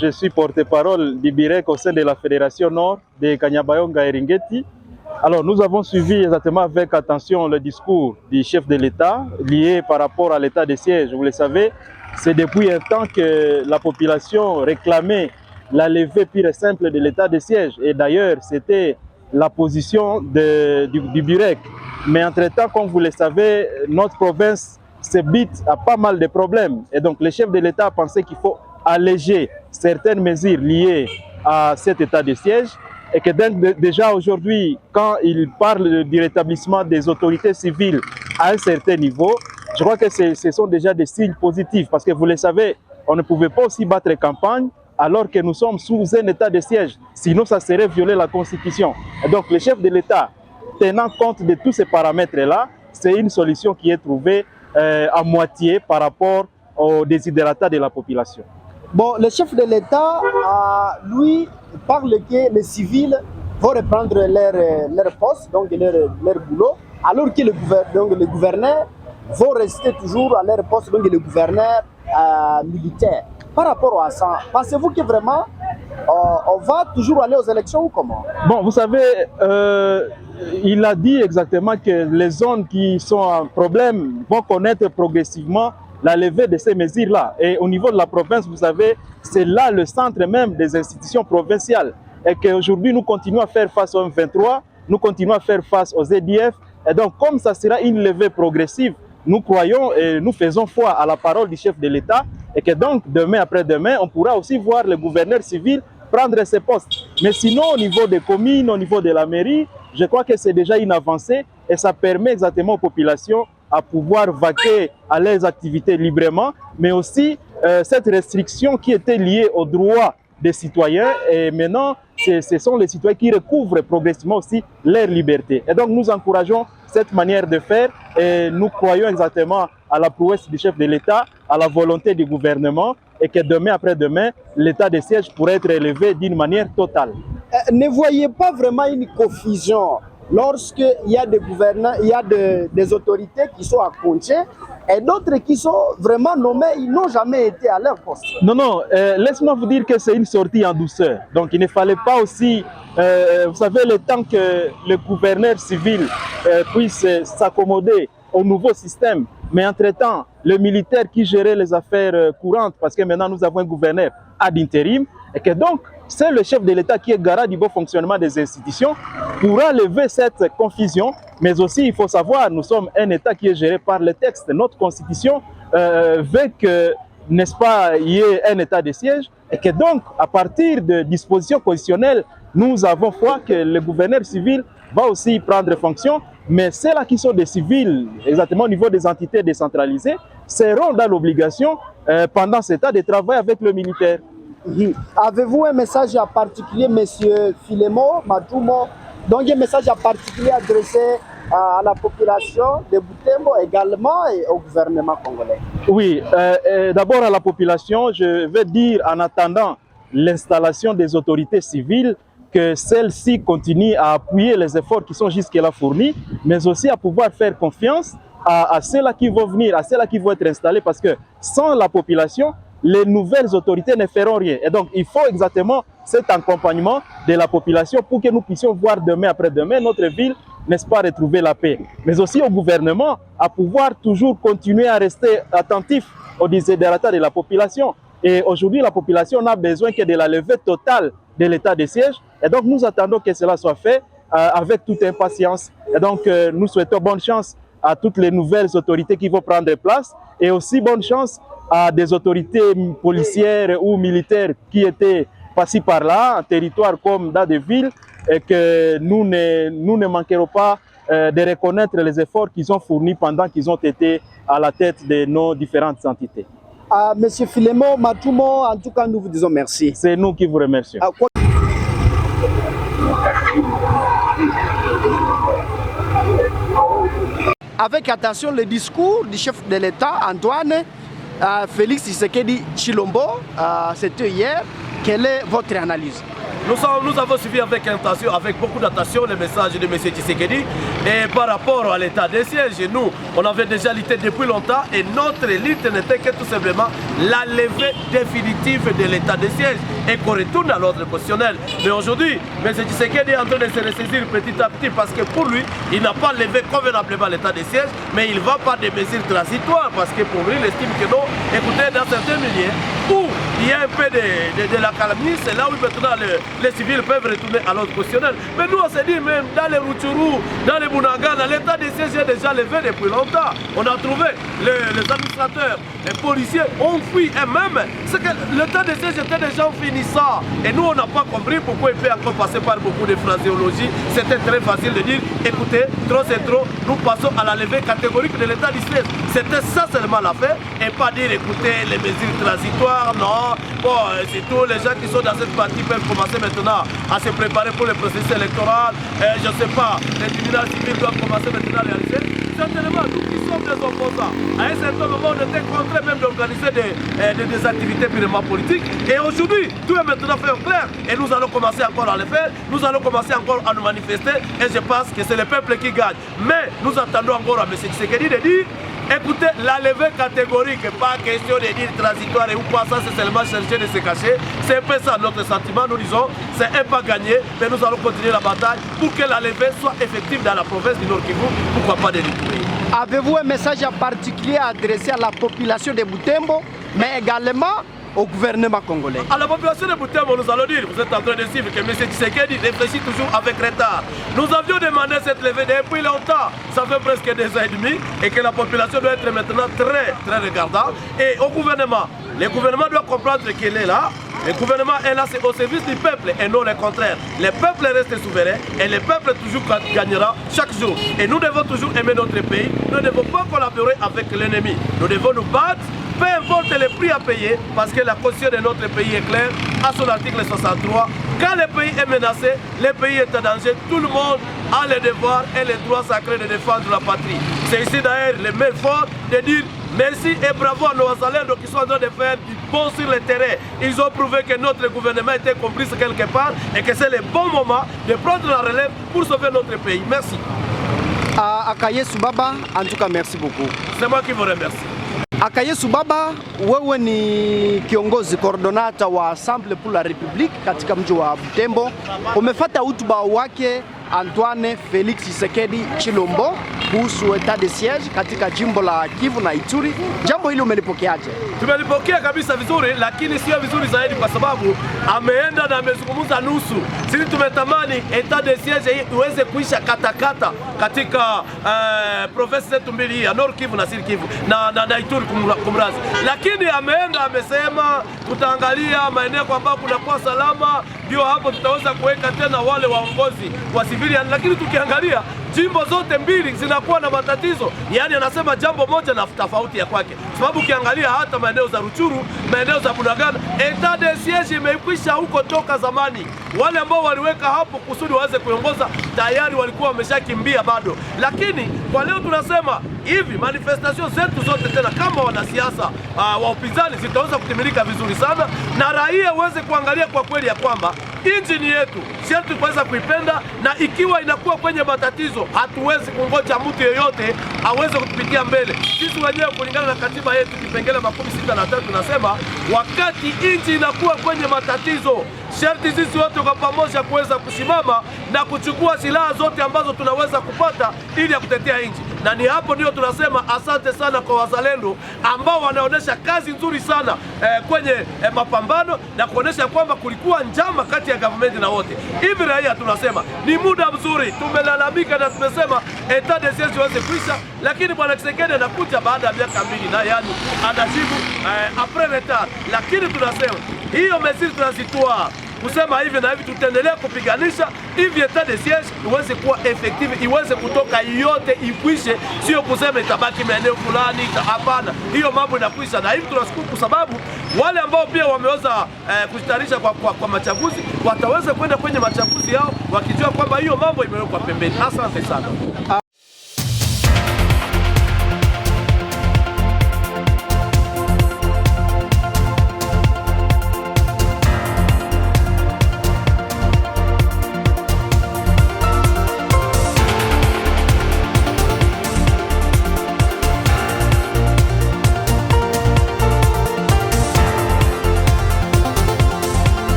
Je suis porte-parole du BIREC au sein de la Fédération Nord de Kanyabayonga et Ringeti. Alors nous avons suivi exactement avec attention le discours du chef de l'État lié par rapport à l'état de siège. Vous le savez, c'est depuis un temps que la population réclamait la levée pure et simple de l'état de siège. Et d'ailleurs, c'était la position du BIREC. Mais entre-temps, comme vous le savez, notre province se bute à pas mal de problèmes. Et donc le chef de l'État a pensé qu'il faut alléger certaines mesures liées à cet état de siège. Et que déjà aujourd'hui, quand il parle du rétablissement des autorités civiles à un certain niveau, je crois que ce sont déjà des signes positifs. Parce que vous le savez, on ne pouvait pas aussi battre campagne alors que nous sommes sous un état de siège. Sinon, ça serait violer la Constitution. Et donc, le chef de l'État, tenant compte de tous ces paramètres-là, c'est une solution qui est trouvée à moitié par rapport aux desiderata de la population. Bon, le chef de l'État, lui, parle que les civils vont reprendre leur poste, donc leur boulot, alors que les gouverneurs vont rester toujours à leur poste, donc les gouverneurs militaires. Par rapport à ça, pensez-vous que vraiment on va toujours aller aux élections ou comment? Bon, vous savez, il a dit exactement que les zones qui sont en problème vont connaître progressivement la levée de ces mesures-là. Et au niveau de la province, vous savez, c'est là le centre même des institutions provinciales. Et qu'aujourd'hui, nous continuons à faire face au M23, nous continuons à faire face aux EDF. Et donc, comme ça sera une levée progressive, nous croyons et nous faisons foi à la parole du chef de l'État. Et que donc, demain après-demain, on pourra aussi voir le gouverneur civil prendre ses postes. Mais sinon, au niveau des communes, au niveau de la mairie, je crois que c'est déjà une avancée et ça permet exactement aux populations à pouvoir vaquer à leurs activités librement, mais aussi cette restriction qui était liée aux droits des citoyens. Et maintenant, ce sont les citoyens qui recouvrent progressivement aussi leur liberté. Et donc, nous encourageons cette manière de faire et nous croyons exactement à la prouesse du chef de l'État, à la volonté du gouvernement et que demain après-demain, l'état de siège pourrait être élevé d'une manière totale. Ne voyez pas vraiment une confusion lorsqu'il y a des gouvernants, il y a des autorités qui sont à compter et d'autres qui sont vraiment nommés, ils n'ont jamais été à leur poste. Non, non, laisse-moi vous dire que c'est une sortie en douceur. Donc il ne fallait pas aussi, vous savez, le temps que le gouverneur civil puisse s'accommoder au nouveau système. Mais entre-temps, le militaire qui gérait les affaires courantes, parce que maintenant nous avons un gouverneur ad intérim, et que donc c'est le chef de l'État qui est garant du bon fonctionnement des institutions, pourra lever cette confusion. Mais aussi, il faut savoir, nous sommes un État qui est géré par les textes. Notre Constitution veut que, n'est-ce pas, il y ait un état de siège, et que donc, à partir de dispositions constitutionnelles, nous avons foi que le gouverneur civil va aussi prendre fonction. Mais ceux-là qui sont des civils, exactement au niveau des entités décentralisées, seront dans l'obligation, pendant cet état, de travailler avec le militaire. Avez-vous un message en particulier, M. Filémon Matoumo, donc un message en particulier adressé à la population de Butembo également et au gouvernement congolais? Oui, d'abord à la population, je vais dire en attendant l'installation des autorités civiles, que celles-ci continuent à appuyer les efforts qui sont jusque-là fournis, mais aussi à pouvoir faire confiance à ceux-là qui vont venir, à ceux-là qui vont être installés, parce que sans la population, les nouvelles autorités ne feront rien. Et donc, il faut exactement cet accompagnement de la population pour que nous puissions voir demain après-demain notre ville, n'est-ce pas, retrouver la paix. Mais aussi au gouvernement à pouvoir toujours continuer à rester attentif aux desiderata de la population. Et aujourd'hui, la population n'a besoin que de la levée totale de l'état de siège. Et donc, nous attendons que cela soit fait avec toute impatience. Et donc, nous souhaitons bonne chance à toutes les nouvelles autorités qui vont prendre place et aussi bonne chance à des autorités policières ou militaires qui étaient passées par là, en territoire comme dans des villes, et que nous ne manquerons pas de reconnaître les efforts qu'ils ont fournis pendant qu'ils ont été à la tête de nos différentes entités. Monsieur Filémon Matoumo, en tout cas, nous vous disons merci. C'est nous qui vous remercions. Avec attention le discours du chef de l'État, Antoine Félix Tshisekedi Tshilombo, c'était hier. Quelle est votre analyse? nous avons suivi avec intention, avec beaucoup d'attention le message de M. Tshisekedi. Et par rapport à l'état des sièges, nous, on avait déjà lutté depuis longtemps et notre lutte n'était que tout simplement la levée définitive de l'état des sièges et qu'on retourne à l'ordre constitutionnel. Mais aujourd'hui, M. Tshisekedi est en train de se ressaisir petit à petit parce que pour lui, il n'a pas levé convenablement l'état des sièges, mais il va par des mesures transitoires parce que pour lui, il estime que non. Écoutez, dans certains milieux où il y a un peu de la calomnie, c'est là où maintenant les civils peuvent retourner à l'ordre constitutionnel. Mais nous, on s'est dit, même dans les Rutshuru, dans les Bunagana, l'état des sièges est déjà levé depuis longtemps. On a trouvé les administrateurs, les policiers ont fui et même, c'est que l'état des sièges était déjà finissant. Et nous, on n'a pas compris pourquoi il peut encore passer par beaucoup de phraséologie. C'était très facile de dire, écoutez, trop c'est trop, nous passons à la levée catégorique de l'état des sièges. C'était ça seulement l'affaire et pas dire, écoutez, les mesures transitoires, non. Bon, c'est tous les gens qui sont dans cette partie peuvent commencer maintenant à se préparer pour le processus électoral. Je ne sais pas, les tribunaux civils doivent commencer maintenant à réaliser. Certainement, nous qui sommes des opposants, à un certain moment, on était contraints même d'organiser des activités purement politiques. Et aujourd'hui, tout est maintenant fait au clair. Et nous allons commencer encore à le faire. Nous allons commencer encore à nous manifester. Et je pense que c'est le peuple qui gagne. Mais nous attendons encore à M. Tshisekedi de dire, écoutez, la levée catégorique, pas question de dire transitoire et ou quoi, ça c'est seulement chercher de se cacher. C'est un peu ça notre sentiment, nous disons, c'est un pas gagné, mais nous allons continuer la bataille pour que la levée soit effective dans la province du Nord Kivu, pourquoi pas de l'Ituri. Avez-vous un message en particulier adressé à la population de Butembo, mais également au gouvernement congolais? À la population de Butembo, nous allons dire, vous êtes en train de suivre que M. Tshisekedi réfléchit toujours avec retard. Nous avions demandé cette levée depuis longtemps, ça fait presque 2 ans et demi, et que la population doit être maintenant très regardante. Et au gouvernement, le gouvernement doit comprendre qu'il est là. Le gouvernement est là, c'est au service du peuple et non le contraire. Le peuple reste souverain et le peuple toujours gagnera chaque jour. Et nous devons toujours aimer notre pays. Nous ne devons pas collaborer avec l'ennemi. Nous devons nous battre, peu importe le prix à payer, parce que la constitution de notre pays est claire. À son article 63, quand le pays est menacé, le pays est en danger, tout le monde a le devoir et le droit sacré de défendre la patrie. C'est ici d'ailleurs le mail fort de dire merci et bravo à nos Wazalendo qui sont en train de faire du bon sur le terrain. Ils ont prouvé que notre gouvernement était complice quelque part et que c'est le bon moment de prendre la relève pour sauver notre pays. Merci. Akayesu Baba, en tout cas merci beaucoup. C'est moi qui vous remercie. Akayesu Baba, wewe ni kiongozi coordonata wa Assemble pour la République katika mji wa Butembo. Umefuata hotuba wake Antoine Felix Tshisekedi Chilombo kuhusu etat de siege katika jimbo la Kivu na Ituri. Jambo hili umelipokeaje? Tumelipokea kabisa vizuri, lakini sio vizuri zaidi kwa sababu ameenda na amezungumza nusu. Sisi tumetamani etat de siege iweze kuisha katakata katika province zetu mbili ya Nord Kivu na Sud Kivu na Ituri kumrazi. Lakini ameenda amesema tutaangalia maeneo ambapo kunakuwa salama, ndio hapo tutaweza kuweka tena wale waongozi wa civilian. Lakini tukiangalia jimbo zote mbili zinakuwa na matatizo. Yaani anasema jambo moja na tofauti ya kwake. Sababu ukiangalia hata maeneo za Rutshuru, maeneo za Bunagana, etat de siege imekwisha huko toka zamani. Wale ambao waliweka hapo kusudi waweze kuongoza tayari walikuwa wameshakimbia bado. Lakini kwa leo tunasema hivi manifestation zetu zote tena kama wanasiasa wa upinzani zitaweza kutimilika vizuri sana na raia uweze kuangalia kwa kweli ya kwamba nchi ni yetu, sisi tuweza kuipenda, na ikiwa inakuwa kwenye matatizo hatuwezi kungoja mtu yeyote aweze kutupitia mbele. Sisi wenyewe kulingana na katiba yetu kipengele 63 tunasema wakati nchi inakuwa kwenye matatizo sharti sisi wote kwa pamoja kuweza kusimama na kuchukua silaha zote ambazo tunaweza kupata ili ya kutetea nchi. Na ni hapo ndio tunasema asante sana kwa wazalendo ambao wanaonesha kazi nzuri sana kwenye mapambano na kuonesha kwamba kulikuwa njama kati ya government na wote. Hivi raia tunasema ni muda mzuri, tumelalamika na tumesema etat de siege iweze kuisha, lakini bwana Tshisekedi anakuja baada ya miaka 2 na yani anajibu après retard. Lakini tunasema hiyo mesiri tunazitoa kusema hivi na hivi, tutaendelea kupiganisha hivi etat de siege iweze kuwa effective, iweze kutoka yote ikwishe, sio kusema itabaki maeneo fulani. Hapana, hiyo mambo inakwisha. Na hivi tunashukuru kwa sababu wale ambao pia wameweza kujitayarisha kwa machaguzi wataweza kwenda kwenye machaguzi yao wakijua kwamba hiyo mambo imewekwa pembeni. Asante sana.